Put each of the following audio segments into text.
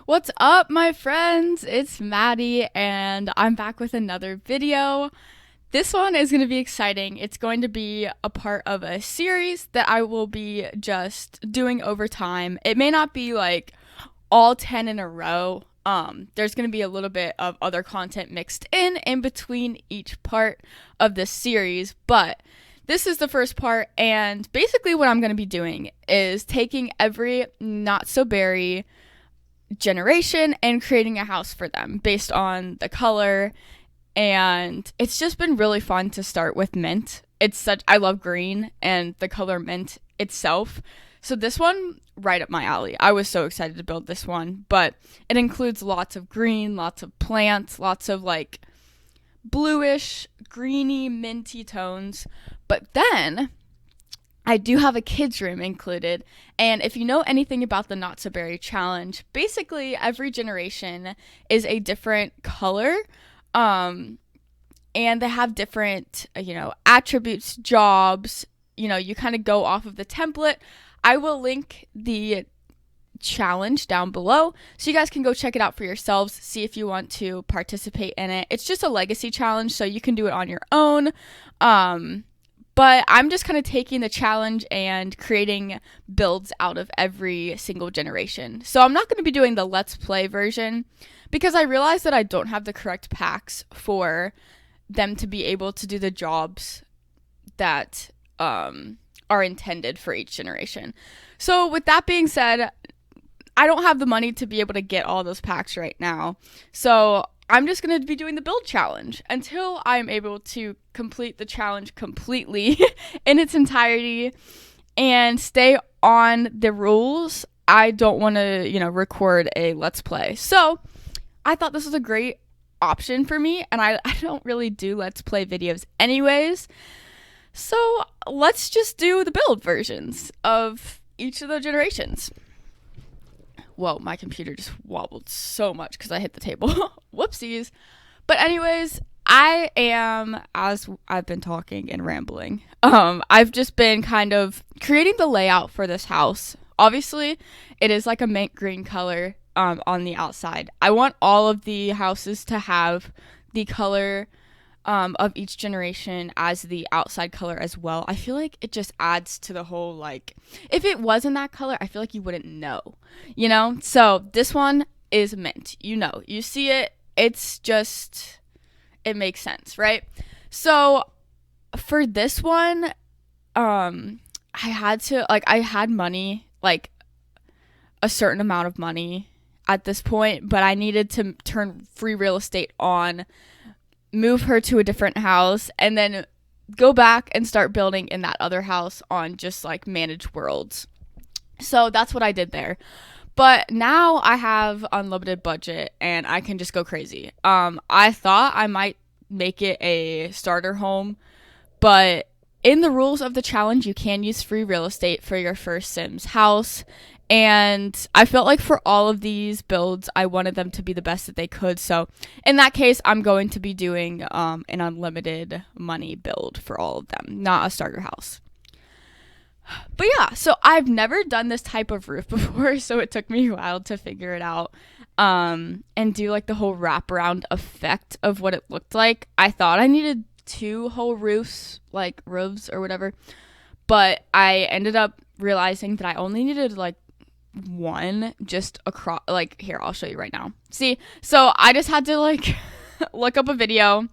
What's up, my friends? It's Maddie, and I'm back with another video. This one is going to be exciting. It's going to be a part of a series that I will be just doing over time. It may not be like all 10 in a row. There's going to be a little bit of other content mixed in between each part of this series, but this is the first part, and basically what I'm going to be doing is taking every not so berry generation and creating a house for them based on the color. And it's just been really fun to start with mint. I love green and the color mint itself. So this one, right up my alley. I was so excited to build this one, but it includes lots of green, lots of plants, lots of like bluish, greeny, minty tones. But then I do have a kids room included, and if you know anything about the Not So Berry challenge, basically every generation is a different color, and they have different, attributes, jobs. You kind of go off of the template. I will link the challenge down below so you guys can go check it out for yourselves, see if you want to participate in it. It's just a legacy challenge, so you can do it on your own. But I'm just kind of taking the challenge and creating builds out of every single generation. So I'm not going to be doing the Let's Play version because I realized that I don't have the correct packs for them to be able to do the jobs that are intended for each generation. So with that being said, I don't have the money to be able to get all those packs right now. So I'm just going to be doing the build challenge until I'm able to complete the challenge completely in its entirety and stay on the rules. I don't want to, record a Let's Play. So I thought this was a great option for me, and I don't really do Let's Play videos anyways. So let's just do the build versions of each of the generations. Whoa, my computer just wobbled so much because I hit the table. Whoopsies. But anyways, I am, as I've been talking and rambling, I've just been kind of creating the layout for this house. Obviously, it is like a mint green color on the outside. I want all of the houses to have the color of each generation as the outside color as well. I feel like it just adds to the whole, like, if it wasn't that color, I feel like you wouldn't know, So this one is mint, you see it, it's just, it makes sense, right? So for this one, I had money, like a certain amount of money at this point, but I needed to turn free real estate on, move her to a different house, and then go back and start building in that other house on just like managed worlds. So that's what I did there. But now I have unlimited budget and I can just go crazy. I thought I might make it a starter home, but in the rules of the challenge, you can use free real estate for your first Sims house. And I felt like for all of these builds, I wanted them to be the best that they could. So in that case, I'm going to be doing an unlimited money build for all of them, not a starter house. But yeah, so I've never done this type of roof before, so it took me a while to figure it out and do like the whole wraparound effect of what it looked like. I thought I needed 2 whole roofs, like roofs or whatever, but I ended up realizing that I only needed like 1 just across. Like, here, I'll show you right now. See, so I just had to like look up a video,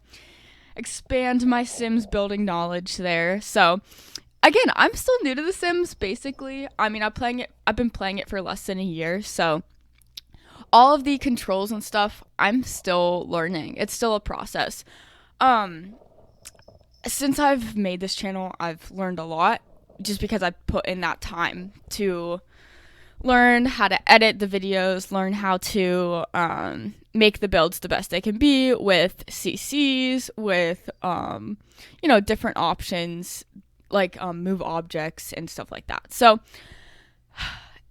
expand my Sims building knowledge there. So again, I'm still new to The Sims, basically. I mean, I've been playing it for less than a year, so all of the controls and stuff, I'm still learning. It's still a process. Since I've made this channel, I've learned a lot just because I put in that time to learn how to edit the videos, learn how to make the builds the best they can be with CCs, with, different options like move objects and stuff like that. So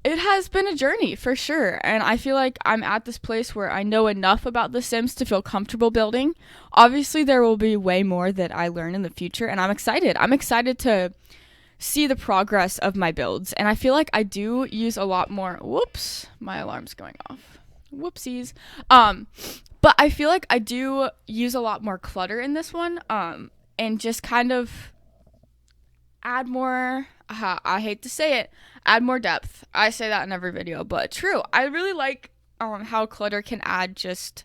it has been a journey for sure, and I feel like I'm at this place where I know enough about The Sims to feel comfortable building. Obviously, there will be way more that I learn in the future, and I'm excited. I'm excited to see the progress of my builds, and I feel like I do use a lot more. Whoops, my alarm's going off. Whoopsies. But I feel like I do use a lot more clutter in this one, and just kind of add more, I hate to say it, add more depth. I say that in every video, but true. I really like how clutter can add it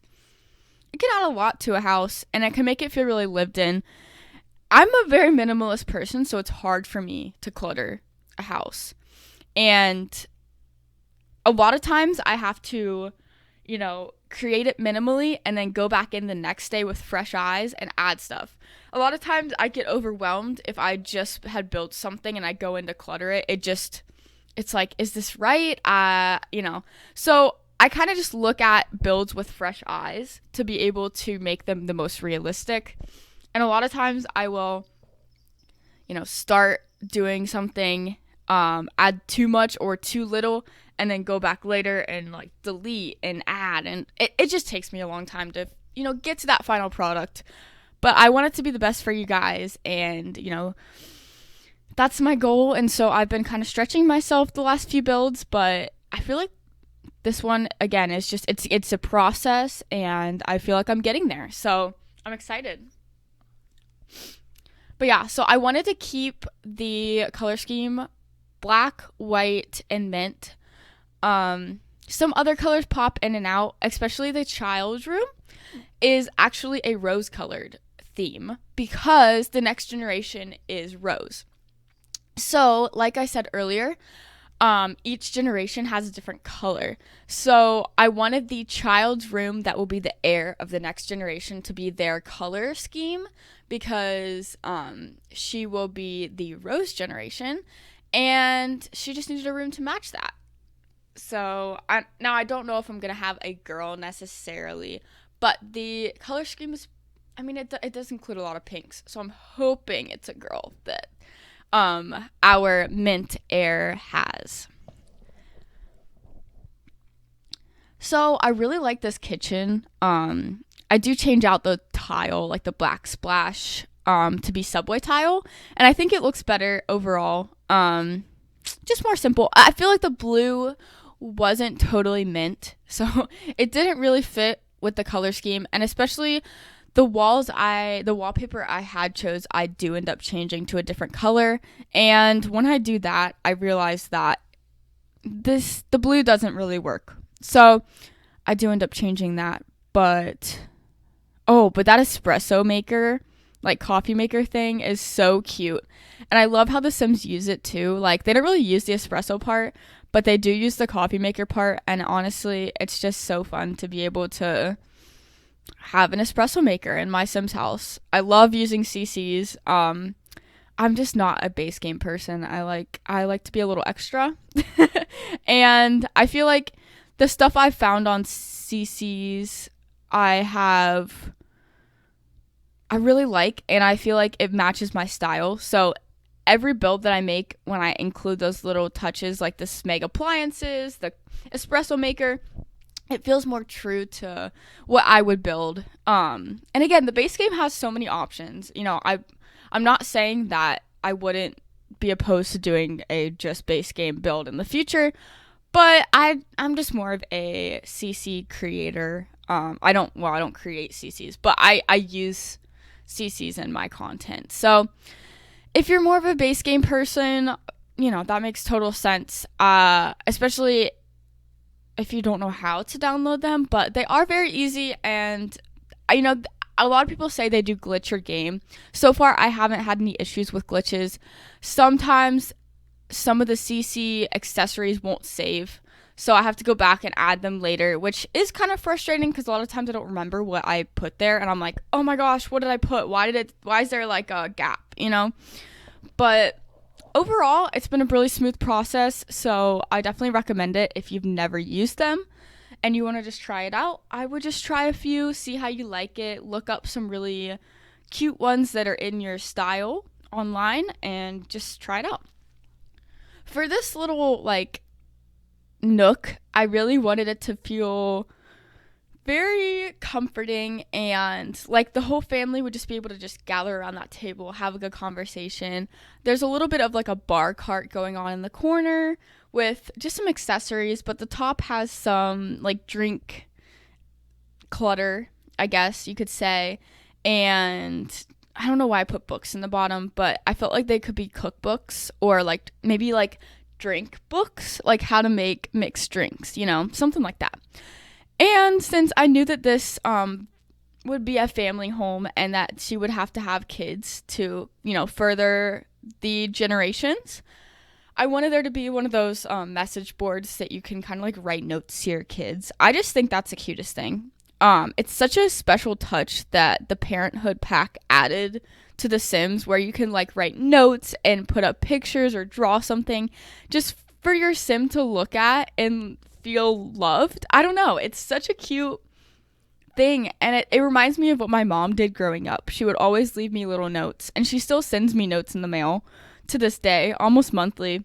can add a lot to a house, and it can make it feel really lived in. I'm a very minimalist person, so it's hard for me to clutter a house. And a lot of times I have to, create it minimally and then go back in the next day with fresh eyes and add stuff. A lot of times I get overwhelmed if I just had built something and I go in to clutter it. It's like, is this right? So I kind of just look at builds with fresh eyes to be able to make them the most realistic. And a lot of times I will, start doing something, add too much or too little, and then go back later and like delete and add. And it just takes me a long time to, get to that final product. But I want it to be the best for you guys. And, that's my goal. And so I've been kind of stretching myself the last few builds, but I feel like this one, again, is just, it's a process, and I feel like I'm getting there. So I'm excited. But yeah, so I wanted to keep the color scheme black, white, and mint. Some other colors pop in and out, especially the child's room is actually a rose colored theme because the next generation is rose. So, like I said earlier, each generation has a different color. So I wanted the child's room that will be the heir of the next generation to be their color scheme because she will be the rose generation, and she just needed a room to match that. So I don't know if I'm going to have a girl necessarily, but the color scheme is, it does include a lot of pinks. So I'm hoping it's a girl that our mint heir has. So I really like this kitchen. I do change out the tile, like the black splash, to be subway tile, and I think it looks better overall. Just more simple. I feel like the blue wasn't totally mint, so it didn't really fit with the color scheme, and especially the wallpaper I had chose, I do end up changing to a different color, and when I do that, I realize that the blue doesn't really work, so I do end up changing that. But that espresso maker, like coffee maker thing, is so cute, and I love how the Sims use it too. Like, they don't really use the espresso part, but they do use the coffee maker part, and honestly, it's just so fun to be able to have an espresso maker in my Sims house. I love using CCs. I'm just not a base game person. I like to be a little extra. And I feel like the stuff I've found on CCs I really like, and I feel like it matches my style. So every build that I make, when I include those little touches like the Smeg appliances, the espresso maker, it feels more true to what I would build. And again, the base game has so many options. I'm not saying that I wouldn't be opposed to doing a just base game build in the future, but I'm just more of a CC creator. I don't create CCs, but I use CCs in my content. So if you're more of a base game person, that makes total sense. Especially if you don't know how to download them, but they are very easy, and a lot of people say they do glitch your game. So far, I haven't had any issues with glitches. Sometimes some of the CC accessories won't save, so I have to go back and add them later, which is kind of frustrating because a lot of times I don't remember what I put there, and I'm like, oh my gosh, what did I put? Why is there like a gap, But overall, it's been a really smooth process, so I definitely recommend it if you've never used them and you want to just try it out. I would just try a few, see how you like it, look up some really cute ones that are in your style online, and just try it out. For this little, nook, I really wanted it to feel very comforting, and like the whole family would just be able to just gather around that table, have a good conversation. There's a little bit of like a bar cart going on in the corner with just some accessories, but the top has some like drink clutter, I guess you could say. And I don't know why I put books in the bottom, but I felt like they could be cookbooks or like maybe like drink books, like how to make mixed drinks, something like that. And since I knew that this would be a family home and that she would have to have kids to, further the generations, I wanted there to be one of those message boards that you can kind of like write notes to your kids. I just think that's the cutest thing. It's such a special touch that the Parenthood pack added to The Sims, where you can like write notes and put up pictures or draw something just for your sim to look at and feel loved. I don't know. It's such a cute thing, and it reminds me of what my mom did growing up. She would always leave me little notes, and she still sends me notes in the mail to this day, almost monthly.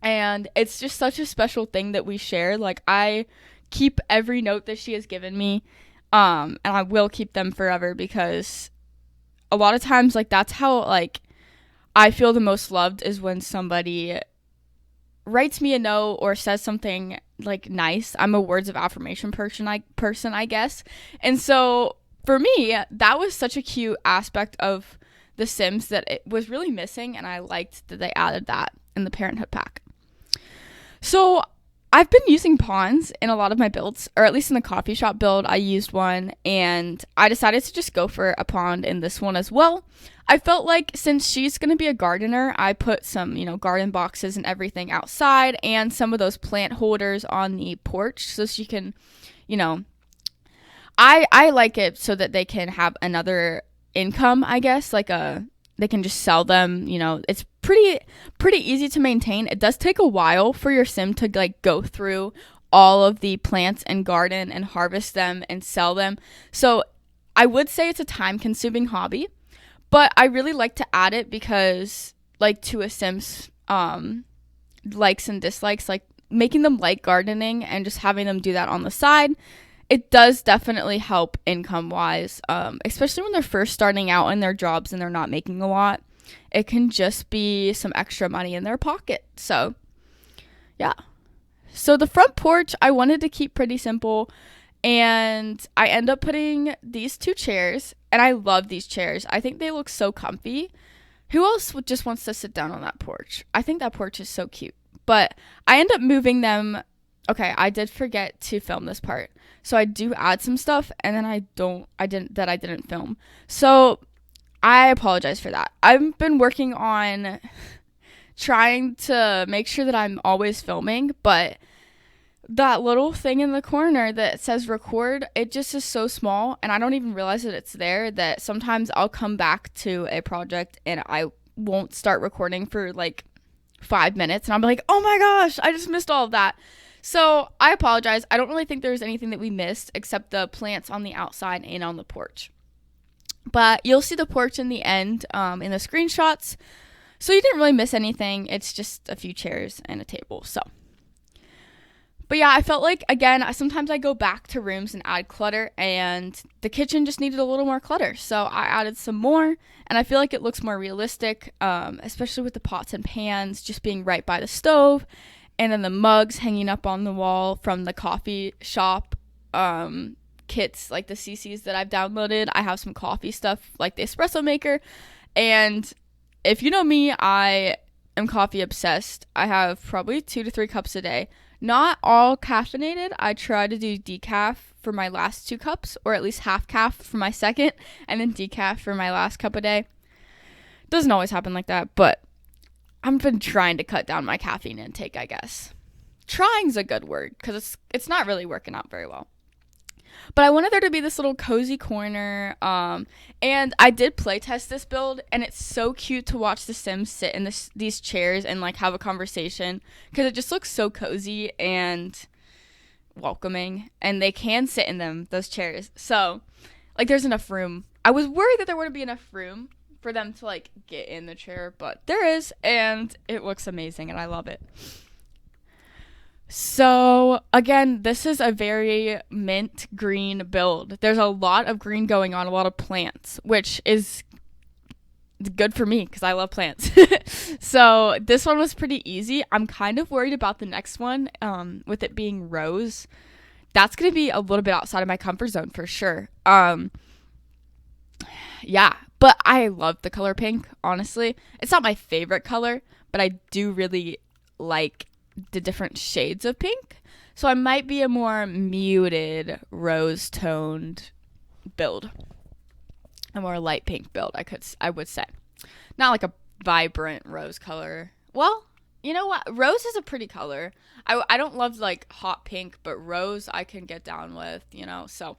And it's just such a special thing that we share. Like, I keep every note that she has given me, and I will keep them forever, because a lot of times, like, that's how, like, I feel the most loved, is when somebody writes me a note or says something like nice. I'm a words of affirmation person, I guess. And so for me, that was such a cute aspect of The Sims that it was really missing, and I liked that they added that in the Parenthood pack. So I've been using pawns in a lot of my builds, or at least in the coffee shop build, I used one, and I decided to just go for a pawn in this one as well. I felt like since she's going to be a gardener, I put some, garden boxes and everything outside, and some of those plant holders on the porch, so she can, I like it so that they can have another income, I guess, they can just sell them. It's pretty easy to maintain. It does take a while for your sim to like go through all of the plants and garden and harvest them and sell them. So I would say it's a time consuming hobby, but I really like to add it because, like, to a sim's likes and dislikes, like making them like gardening and just having them do that on the side, it does definitely help income wise, especially when they're first starting out in their jobs and they're not making a lot. It can just be some extra money in their pocket. So yeah. So the front porch, I wanted to keep pretty simple, and I end up putting these two chairs, and I love these chairs. I think they look so comfy. Who else just wants to sit down on that porch? I think that porch is so cute. But I end up moving them. Okay, I did forget to film this part. So I do add some stuff, and then I didn't film. So I apologize for that. I've been working on trying to make sure that I'm always filming, but that little thing in the corner that says record, it just is so small, and I don't even realize that it's there, that sometimes I'll come back to a project and I won't start recording for like 5 minutes, and I'll be like, oh my gosh, I just missed all of that. So I apologize. I don't really think there's anything that we missed except the plants on the outside and on the porch. But you'll see the porch in the end in the screenshots. So you didn't really miss anything. It's just a few chairs and a table. So, but yeah, I felt like, again, sometimes I go back to rooms and add clutter, and the kitchen just needed a little more clutter. So I added some more, and I feel like it looks more realistic, especially with the pots and pans just being right by the stove. And then the mugs hanging up on the wall from the coffee shop kits, like the CCs that I've downloaded. I have some coffee stuff like the espresso maker. And if you know me, I am coffee obsessed. I have probably 2 to 3 cups a day. Not all caffeinated. I try to do decaf for my last 2 cups, or at least half calf for my second, and then decaf for my last cup a day. Doesn't always happen like that, but I've been trying to cut down my caffeine intake, I guess. Trying's a good word, because it's not really working out very well. But I wanted there to be this little cozy corner, and I did play test this build, and it's so cute to watch the Sims sit in these chairs and like have a conversation, because it just looks so cozy and welcoming, and they can sit in those chairs. So, like, there's enough room. I was worried that there wouldn't be enough room for them to like get in the chair, but there is, and it looks amazing, and I love it. So, again, this is a very mint green build. There's a lot of green going on, a lot of plants, which is good for me because I love plants. So, this one was pretty easy. I'm kind of worried about the next one, with it being rose. That's going to be a little bit outside of my comfort zone for sure. Yeah, but I love the color pink, honestly. It's not my favorite color, but I do really like the different shades of pink. So I might be a more muted rose toned build. A more light pink build, I would say. Not like a vibrant rose color. Well, you know what? Rose is a pretty color. I don't love like hot pink, but rose I can get down with, So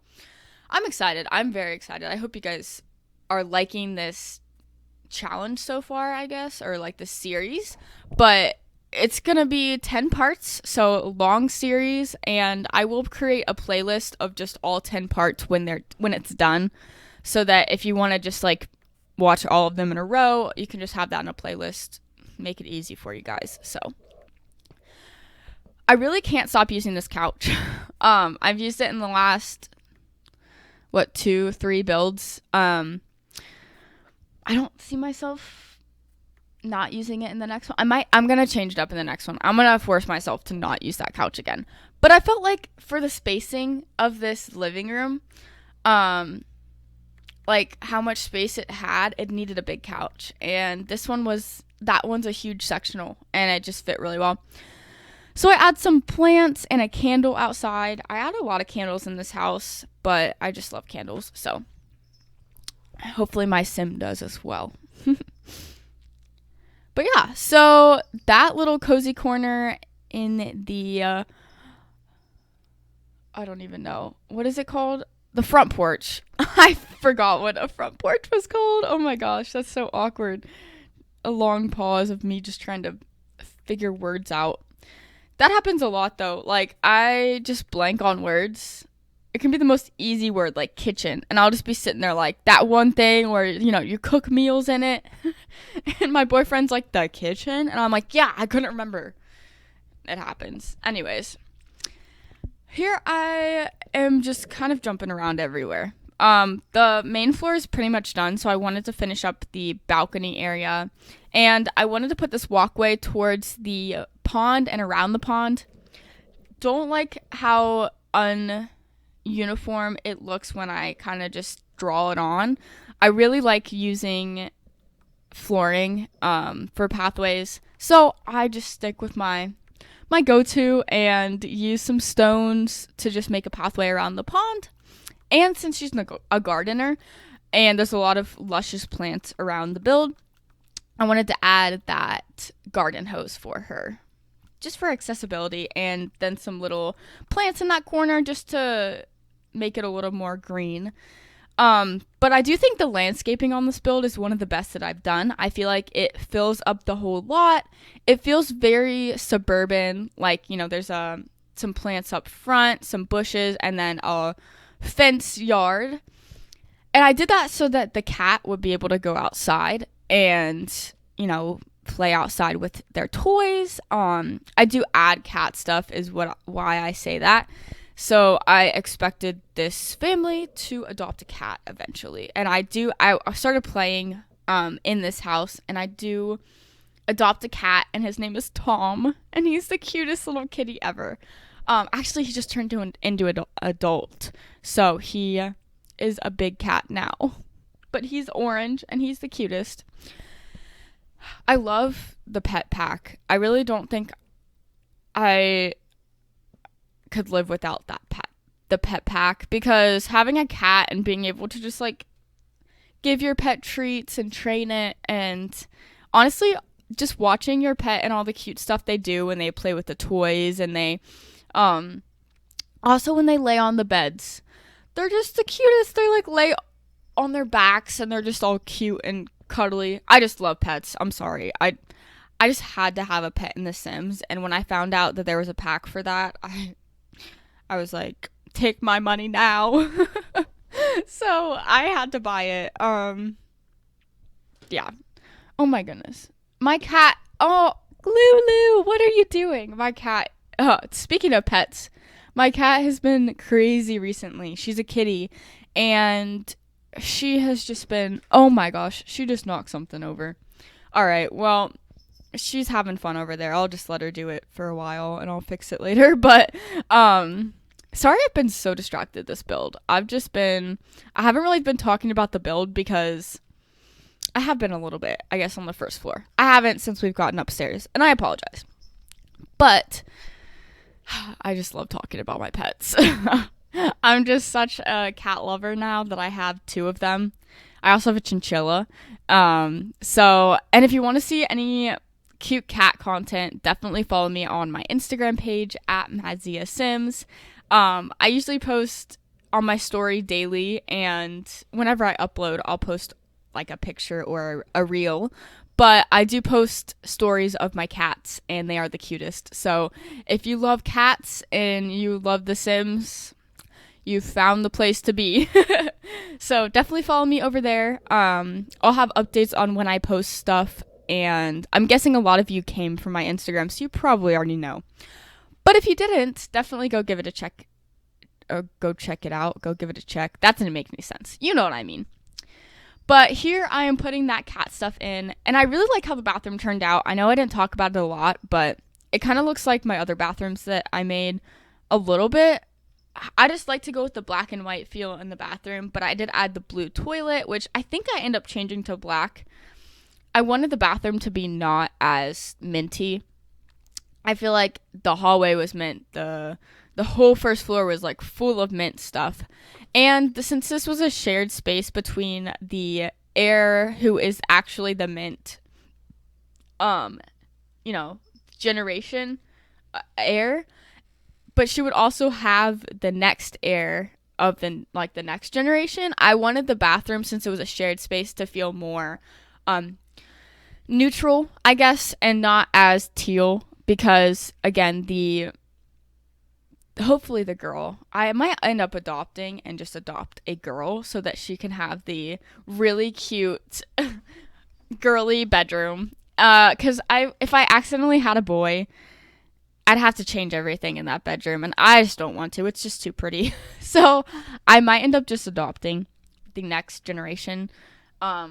I'm excited. I'm very excited. I hope you guys are liking this challenge so far, I guess, or like the series. But it's going to be 10 parts, so long series, and I will create a playlist of just all 10 parts when it's done, so that if you want to just like watch all of them in a row, you can just have that in a playlist. Make it easy for you guys. So I really can't stop using this couch. I've used it in the last 2-3 builds. I don't see myself not using it in the next one. I'm gonna change it up in the next one. I'm gonna force myself to not use that couch again. But I felt like for the spacing of this living room, like how much space it had, it needed a big couch. And that one's a huge sectional, and it just fit really well. So I add some plants and a candle outside. I add a lot of candles in this house, but I just love candles, so hopefully my sim does as well. But yeah, so that little cozy corner in the I don't even know, what is it called? The front porch. I forgot what a front porch was called. Oh my gosh, that's so awkward. A long pause of me just trying to figure words out. That happens a lot though. Like, I just blank on words. It can be the most easy word, like kitchen, and I'll just be sitting there like that one thing where, you cook meals in it. And my boyfriend's like, the kitchen? And I'm like, yeah, I couldn't remember. It happens. Anyways, here I am just kind of jumping around everywhere. The main floor is pretty much done, so I wanted to finish up the balcony area, and I wanted to put this walkway towards the pond and around the pond. Don't like how uniform it looks when I kind of just draw it on. I really like using flooring for pathways, so I just stick with my go-to and use some stones to just make a pathway around the pond. And since she's a gardener and there's a lot of luscious plants around the build, I wanted to add that garden hose for her, just for accessibility, and then some little plants in that corner just to make it a little more green. But I do think the landscaping on this build is one of the best that I've done. I feel like it fills up the whole lot. It feels very suburban, like, there's some plants up front, some bushes, and then a fence yard. And I did that so that the cat would be able to go outside and, play outside with their toys. I do add cat stuff is why I say that. So I expected this family to adopt a cat eventually. And I started playing in this house, and I do adopt a cat, and his name is Tom, and he's the cutest little kitty ever. Actually, he just turned into an adult, so he is a big cat now. But he's orange, and he's the cutest. I love the pet pack. I really don't think I could live without the pet pack, because having a cat and being able to just like give your pet treats and train it, and honestly just watching your pet and all the cute stuff they do when they play with the toys, and they also when they lay on the beds, they're just the cutest. They're like lay on their backs and they're just all cute and cuddly. I just love pets. I'm sorry. I just had to have a pet in The Sims, and when I found out that there was a pack for that, I was like, take my money now. So I had to buy it. Yeah. Oh my goodness. My cat. Oh, Lulu, what are you doing? My cat Speaking of pets, my cat has been crazy recently. She's a kitty, and she has just been, oh my gosh, she just knocked something over. All right, well, she's having fun over there. I'll just let her do it for a while and I'll fix it later. But sorry I've been so distracted this build. I haven't really been talking about the build because I have been a little bit, I guess, on the first floor. I haven't since we've gotten upstairs, and I apologize. But I just love talking about my pets. I'm just such a cat lover now that I have 2 of them. I also have a chinchilla. And if you want to see any cute cat content, definitely follow me on my Instagram page at madziasims. I usually post on my story daily, and whenever I upload, I'll post like a picture or a reel. But I do post stories of my cats, and they are the cutest. So if you love cats and you love The Sims, you found the place to be. So definitely follow me over there. I'll have updates on when I post stuff, and I'm guessing a lot of you came from my Instagram, so you probably already know. But if you didn't, definitely go give it a check, or go check it out. Go give it a check. That didn't make any sense. You know what I mean. But here I am putting that cat stuff in, and I really like how the bathroom turned out. I know I didn't talk about it a lot, but it kind of looks like my other bathrooms that I made a little bit. I just like to go with the black and white feel in the bathroom, but I did add the blue toilet, which I think I end up changing to black. I wanted the bathroom to be not as minty. I feel like the hallway was mint. The whole first floor was like full of mint stuff. And since this was a shared space between the heir, who is actually the mint, generation heir, but she would also have the next heir of the next generation. I wanted the bathroom, since it was a shared space, to feel more neutral, I guess, and not as teal, because again, hopefully the girl, I might end up adopting and just adopt a girl so that she can have the really cute girly bedroom. Because if I accidentally had a boy, I'd have to change everything in that bedroom, and I just don't want to. It's just too pretty. So I might end up just adopting the next generation. But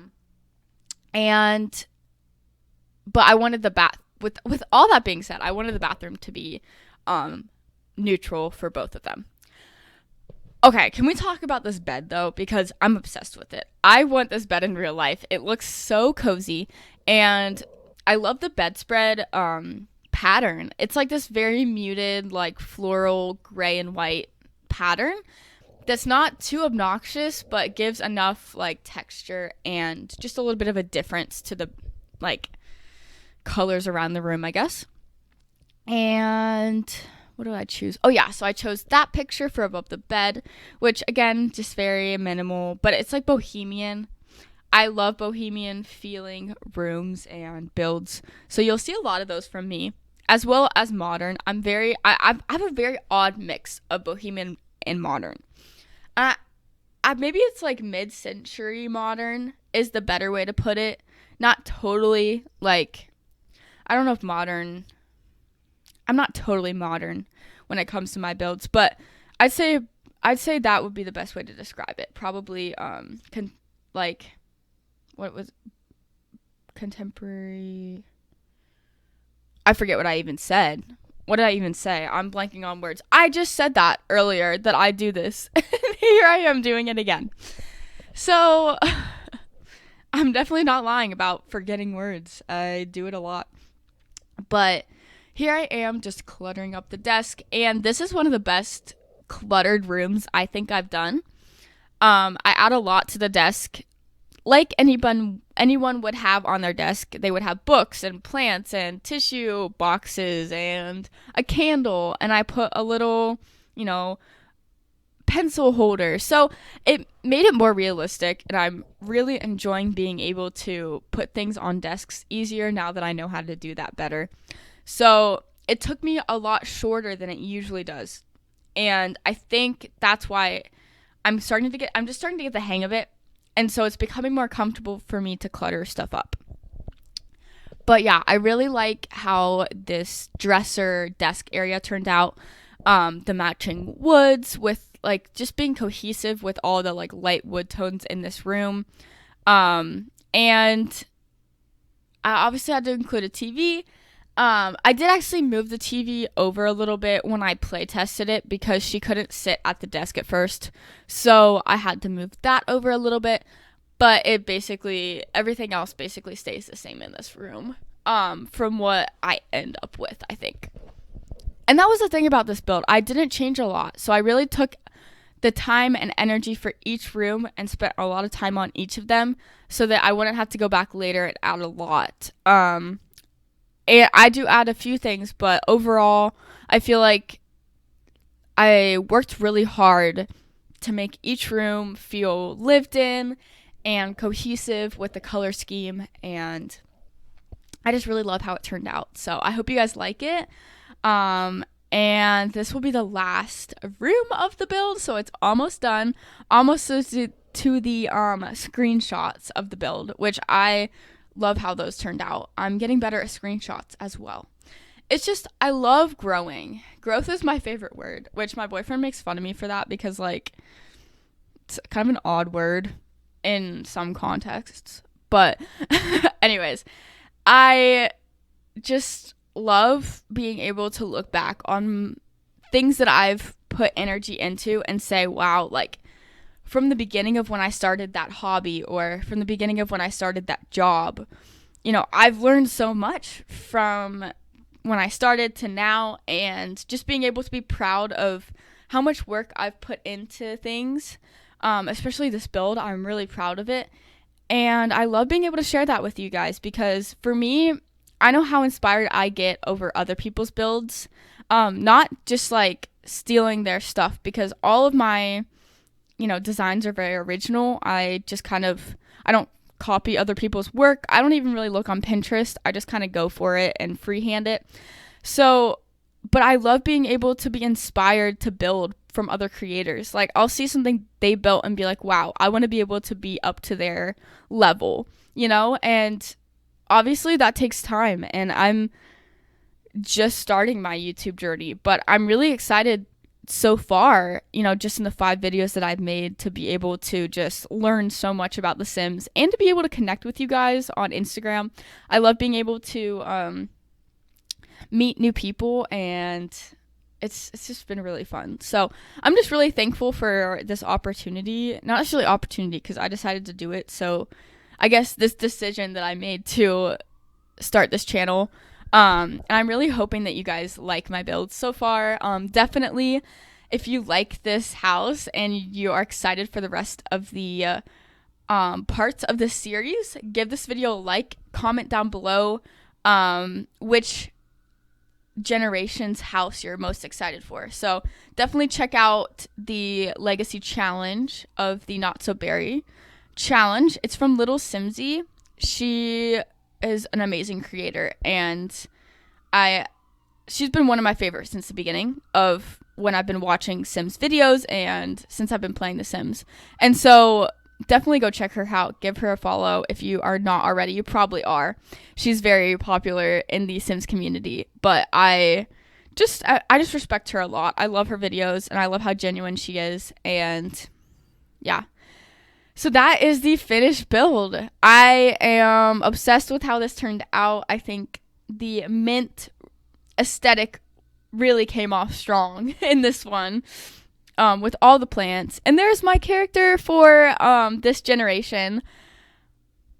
I wanted with all that being said, I wanted the bathroom to be neutral for both of them. Okay, can we talk about this bed though? Because I'm obsessed with it. I want this bed in real life. It looks so cozy, and I love the bedspread pattern. It's like this very muted, like floral gray and white pattern that's not too obnoxious, but gives enough like texture and just a little bit of a difference to the like colors around the room, I guess. And what did I choose? Oh yeah, so I chose that picture for above the bed, which again, just very minimal, but it's like bohemian. I love bohemian feeling rooms and builds, so you'll see a lot of those from me, as well as modern. I have a very odd mix of bohemian and modern. Maybe it's like mid-century modern is the better way to put it. Not totally like, I don't know if modern. I'm not totally modern when it comes to my builds, but I'd say that would be the best way to describe it. Probably contemporary. I forget what I even said. What did I even say? I'm blanking on words. I just said that earlier, that I do this. Here I am doing it again. So I'm definitely not lying about forgetting words. I do it a lot. But here I am just cluttering up the desk, and this is one of the best cluttered rooms I think I've done. I add a lot to the desk. Like anyone would have on their desk, they would have books and plants and tissue boxes and a candle, and I put a little, pencil holder. So it made it more realistic, and I'm really enjoying being able to put things on desks easier now that I know how to do that better. So it took me a lot shorter than it usually does. And I think that's why I'm just starting to get the hang of it. And so it's becoming more comfortable for me to clutter stuff up. But yeah, I really like how this dresser desk area turned out. The matching woods with like just being cohesive with all the like light wood tones in this room. And I obviously had to include a TV. I did actually move the TV over a little bit when I play tested it because she couldn't sit at the desk at first. So I had to move that over a little bit. But everything else basically stays the same in this room, from what I end up with, I think. And that was the thing about this build. I didn't change a lot. So I really took the time and energy for each room and spent a lot of time on each of them so that I wouldn't have to go back later and add a lot. And I do add a few things, but overall, I feel like I worked really hard to make each room feel lived in and cohesive with the color scheme, and I just really love how it turned out. So I hope you guys like it. And this will be the last room of the build, so it's almost done. Almost to the screenshots of the build, which I love how those turned out. I'm getting better at screenshots as well. It's just, I love growing. Growth is my favorite word, which my boyfriend makes fun of me for that because, like, it's kind of an odd word in some contexts. But anyways, I just love being able to look back on things that I've put energy into and say, wow, like, from the beginning of when I started that hobby or from the beginning of when I started that job, you know, I've learned so much from when I started to now, and just being able to be proud of how much work I've put into things, especially this build. I'm really proud of it, and I love being able to share that with you guys because for me, I know how inspired I get over other people's builds, not just like stealing their stuff, because all of my, you know, designs are very original. I don't copy other people's work. I don't even really look on Pinterest. I just kind of go for it and freehand it. So, but I love being able to be inspired to build from other creators. Like, I'll see something they built and be like, wow, I want to be able to be up to their level, you know? And obviously that takes time, and I'm just starting my YouTube journey, but I'm really excited so far, you know, just in the 5 videos that I've made, to be able to just learn so much about The Sims and to be able to connect with you guys on Instagram. I love being able to meet new people, and it's just been really fun. So I'm just really thankful for this opportunity. Not necessarily opportunity, because I decided to do it. So I guess this decision that I made to start this channel. And I'm really hoping that you guys like my builds so far. Definitely, if you like this house and you are excited for the rest of the parts of this series, give this video a like, comment down below which generation's house you're most excited for. So definitely check out the Legacy Challenge of the Not So Berry Challenge. It's from Little Simsy. She is an amazing creator, and she's been one of my favorites since the beginning of when I've been watching Sims videos and since I've been playing The Sims. And so definitely go check her out. Give her a follow if you are not already. You probably are. She's very popular in the Sims community, but I just respect her a lot. I love her videos, and I love how genuine she is. And yeah. So that is the finished build. I am obsessed with how this turned out. I think the mint aesthetic really came off strong in this one, with all the plants. And there's my character for this generation.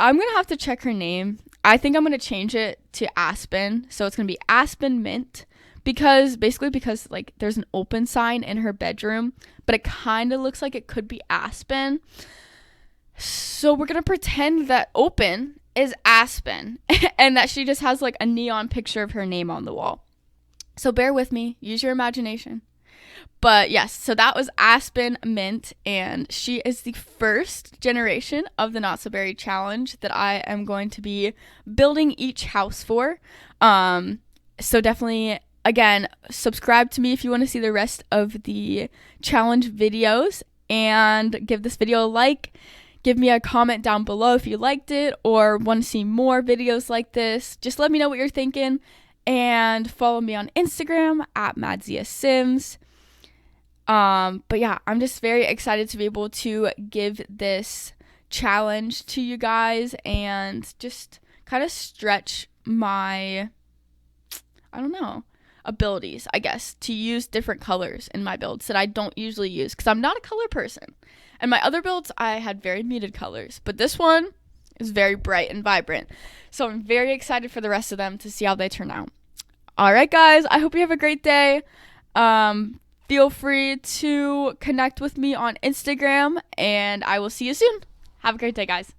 I'm going to have to check her name. I think I'm going to change it to Aspen. So it's going to be Aspen Mint. Because like there's an open sign in her bedroom, but it kind of looks like it could be Aspen. So we're going to pretend that open is Aspen and that she just has like a neon picture of her name on the wall. So bear with me, use your imagination. But yes, so that was Aspen Mint, and she is the first generation of the Not So Berry Challenge that I am going to be building each house for. So definitely, again, subscribe to me if you want to see the rest of the challenge videos, and give this video a like. Give me a comment down below if you liked it or want to see more videos like this. Just let me know what you're thinking, and follow me on Instagram at madziasimsyt. But yeah, I'm just very excited to be able to give this challenge to you guys and just kind of stretch my, I don't know, abilities, I guess, to use different colors in my builds that I don't usually use because I'm not a color person. And my other builds, I had very muted colors, but this one is very bright and vibrant. So I'm very excited for the rest of them to see how they turn out. All right, guys, I hope you have a great day. Feel free to connect with me on Instagram, and I will see you soon. Have a great day, guys.